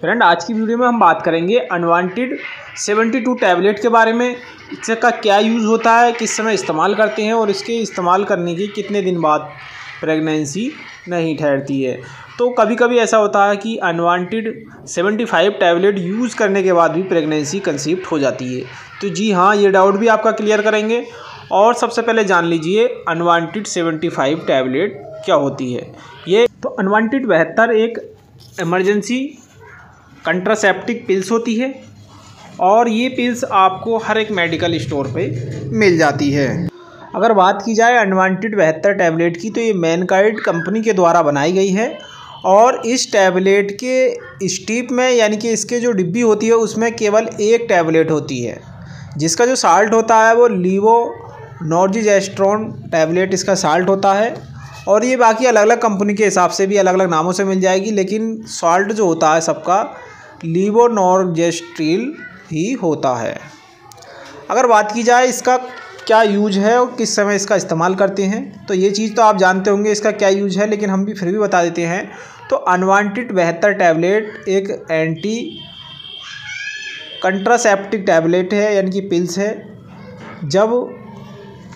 Friend, आज की video में हम बात करेंगे अनवांटेड 72 टैबलेट के बारे में। इसका क्या यूज़ होता है, किस समय इस्तेमाल करते हैं और इसके इस्तेमाल करने के कितने दिन बाद प्रेगनेंसी नहीं ठहरती है। तो कभी कभी ऐसा होता है कि अनवांटेड 75 टैबलेट यूज़ करने के बाद भी प्रेगनेंसी कंसीव हो जाती है। तो जी हाँ, ये डाउट भी आपका क्लियर करेंगे। और सबसे पहले जान लीजिए अनवांटेड 75 टैबलेट क्या होती है। ये तो अनवांटेड 72 एक इमरजेंसी कंट्रासेप्टिव पिल्स होती है और ये पिल्स आपको हर एक मेडिकल स्टोर पे मिल जाती है। अगर बात की जाए अनवांटेड 72 टैबलेट की, तो ये मैनकाइंड कंपनी के द्वारा बनाई गई है और इस टैबलेट के स्ट्रिप में यानी कि इसके जो डिब्बी होती है उसमें केवल एक टैबलेट होती है, जिसका जो साल्ट होता है वो लीवोनॉर्जेस्ट्रोन टैबलेट इसका साल्ट होता है। और ये बाकी अलग अलग कंपनी के हिसाब से भी अलग अलग नामों से मिल जाएगी, लेकिन साल्ट जो होता है सबका लीवोनॉर्जेस्ट्रिल ही होता है। अगर बात की जाए इसका क्या यूज है और किस समय इसका इस्तेमाल करते हैं, तो ये चीज़ तो आप जानते होंगे इसका क्या यूज है, लेकिन हम भी फिर भी बता देते हैं। तो अनवांटेड 72 टैबलेट एक एंटी कंट्रासेप्टिव टैबलेट है यानी कि पिल्स है। जब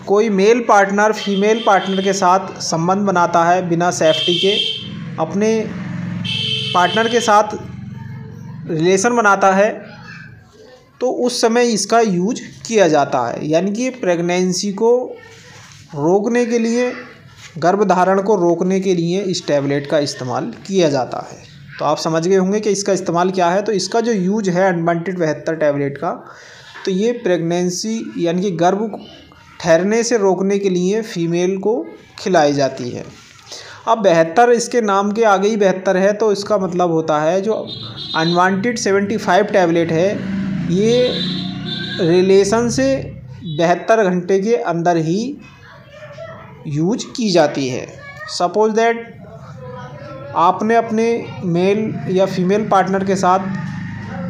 कोई मेल पार्टनर फीमेल पार्टनर के साथ संबंध बनाता है बिना सेफ्टी के, अपने पार्टनर के साथ रिलेशन बनाता है, तो उस समय इसका यूज किया जाता है। यानी कि प्रेगनेंसी को रोकने के लिए, गर्भधारण को रोकने के लिए इस टैबलेट का इस्तेमाल किया जाता है। तो आप समझ गए होंगे कि इसका इस्तेमाल क्या है। तो इसका जो यूज है अनवांटेड 72 टैबलेट का, तो ये प्रेगनेंसी यानी कि गर्भ ठहरने से रोकने के लिए फीमेल को खिलाई जाती है। अब 72 इसके नाम के आगे ही 72 है, तो इसका मतलब होता है जो अनवांटेड 75 टैबलेट है ये रिलेशन से 72 घंटे के अंदर ही यूज की जाती है। सपोज दैट आपने अपने मेल या फीमेल पार्टनर के साथ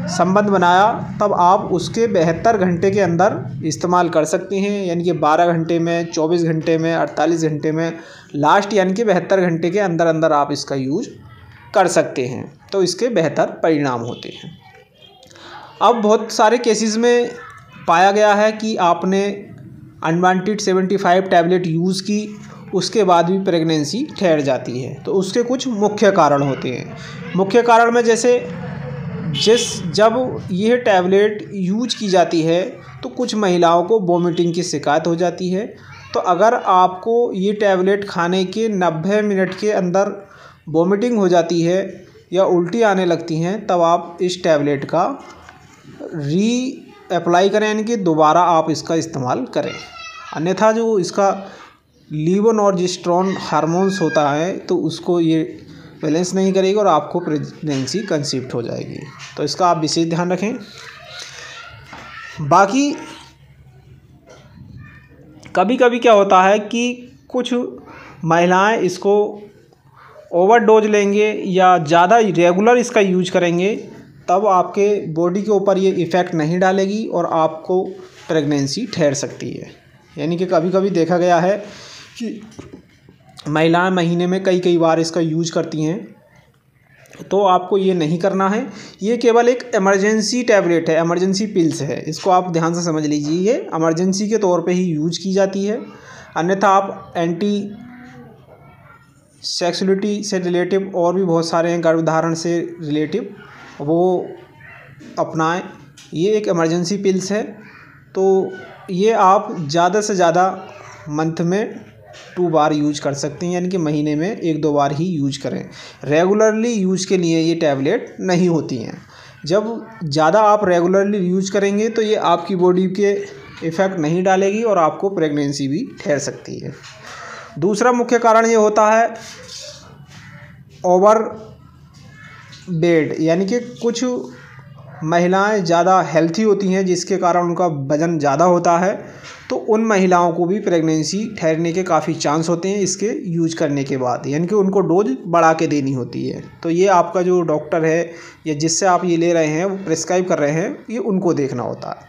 संबंध बनाया, तब आप उसके 72 घंटे के अंदर इस्तेमाल कर सकते हैं। यानी कि 12 घंटे में, 24 घंटे में, 48 घंटे में, लास्ट यानी कि 72 घंटे के अंदर अंदर आप इसका यूज कर सकते हैं। तो इसके बेहतर परिणाम होते हैं। अब बहुत सारे केसेस में पाया गया है कि आपने अनवांटेड 75 टैबलेट यूज़ की, उसके बाद भी प्रेगनेंसी ठहर जाती है। तो उसके कुछ मुख्य कारण होते हैं। मुख्य कारण में जैसे जब यह टैबलेट यूज की जाती है तो कुछ महिलाओं को वोमिटिंग की शिकायत हो जाती है। तो अगर आपको ये टैबलेट खाने के 90 मिनट के अंदर वोमिटिंग हो जाती है या उल्टी आने लगती हैं, तब आप इस टैबलेट का अप्लाई करें, यानी कि दोबारा आप इसका इस्तेमाल करें। अन्यथा जो इसका लीवोनॉर्जेस्ट्रोन हार्मोन्स होता है तो उसको ये बैलेंस नहीं करेगी और आपको प्रेगनेंसी कंसीव हो जाएगी। तो इसका आप विशेष ध्यान रखें। बाकी कभी कभी क्या होता है कि कुछ महिलाएं इसको ओवरडोज लेंगे या ज़्यादा रेगुलर इसका यूज करेंगे, तब आपके बॉडी के ऊपर ये इफ़ेक्ट नहीं डालेगी और आपको प्रेगनेंसी ठहर सकती है। यानी कि कभी कभी देखा गया है कि महिलाएं महीने में कई बार इसका यूज करती हैं, तो आपको ये नहीं करना है। ये केवल एक इमरजेंसी टैबलेट है, इमरजेंसी पिल्स है, इसको आप ध्यान से समझ लीजिए। ये इमरजेंसी के तौर पे ही यूज की जाती है। अन्यथा आप एंटी सेक्सुअलिटी से रिलेटिव और भी बहुत सारे हैं, गर्भधारण से रिलेटिव, वो अपनाएं। ये एक इमरजेंसी पिल्स है, तो ये आप ज़्यादा से ज़्यादा मंथ में 2 बार यूज कर सकते हैं, यानी कि महीने में 1-2 बार ही यूज करें। रेगुलरली यूज के लिए ये टैबलेट नहीं होती हैं। जब ज़्यादा आप रेगुलरली यूज करेंगे तो ये आपकी बॉडी के इफ़ेक्ट नहीं डालेगी और आपको प्रेगनेंसी भी ठहर सकती है। दूसरा मुख्य कारण ये होता है ओवर वेट, यानी कि कुछ महिलाएं ज़्यादा हेल्थी होती हैं जिसके कारण उनका वज़न ज़्यादा होता है, तो उन महिलाओं को भी प्रेगनेंसी ठहरने के काफ़ी चांस होते हैं इसके यूज करने के बाद। यानी कि उनको डोज बढ़ा के देनी होती है। तो ये आपका जो डॉक्टर है या जिससे आप ये ले रहे हैं, वो प्रिस्क्राइब कर रहे हैं, ये उनको देखना होता है।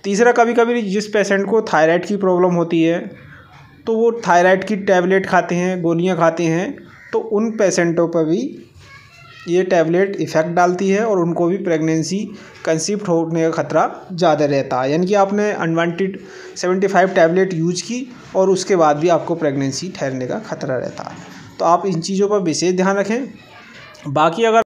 तीसरा, कभी कभी जिस पेशेंट को थायराइड की प्रॉब्लम होती है, तो वो थायराइड की टैबलेट खाते हैं, गोलियाँ खाते हैं, तो उन पेशेंटों पर भी ये टैबलेट इफ़ेक्ट डालती है और उनको भी प्रेगनेंसी कंसीव होने का खतरा ज़्यादा रहता है। यानी कि आपने अनवांटेड 75 टैबलेट यूज की और उसके बाद भी आपको प्रेगनेंसी ठहरने का खतरा रहता है। तो आप इन चीज़ों पर विशेष ध्यान रखें। बाकी अगर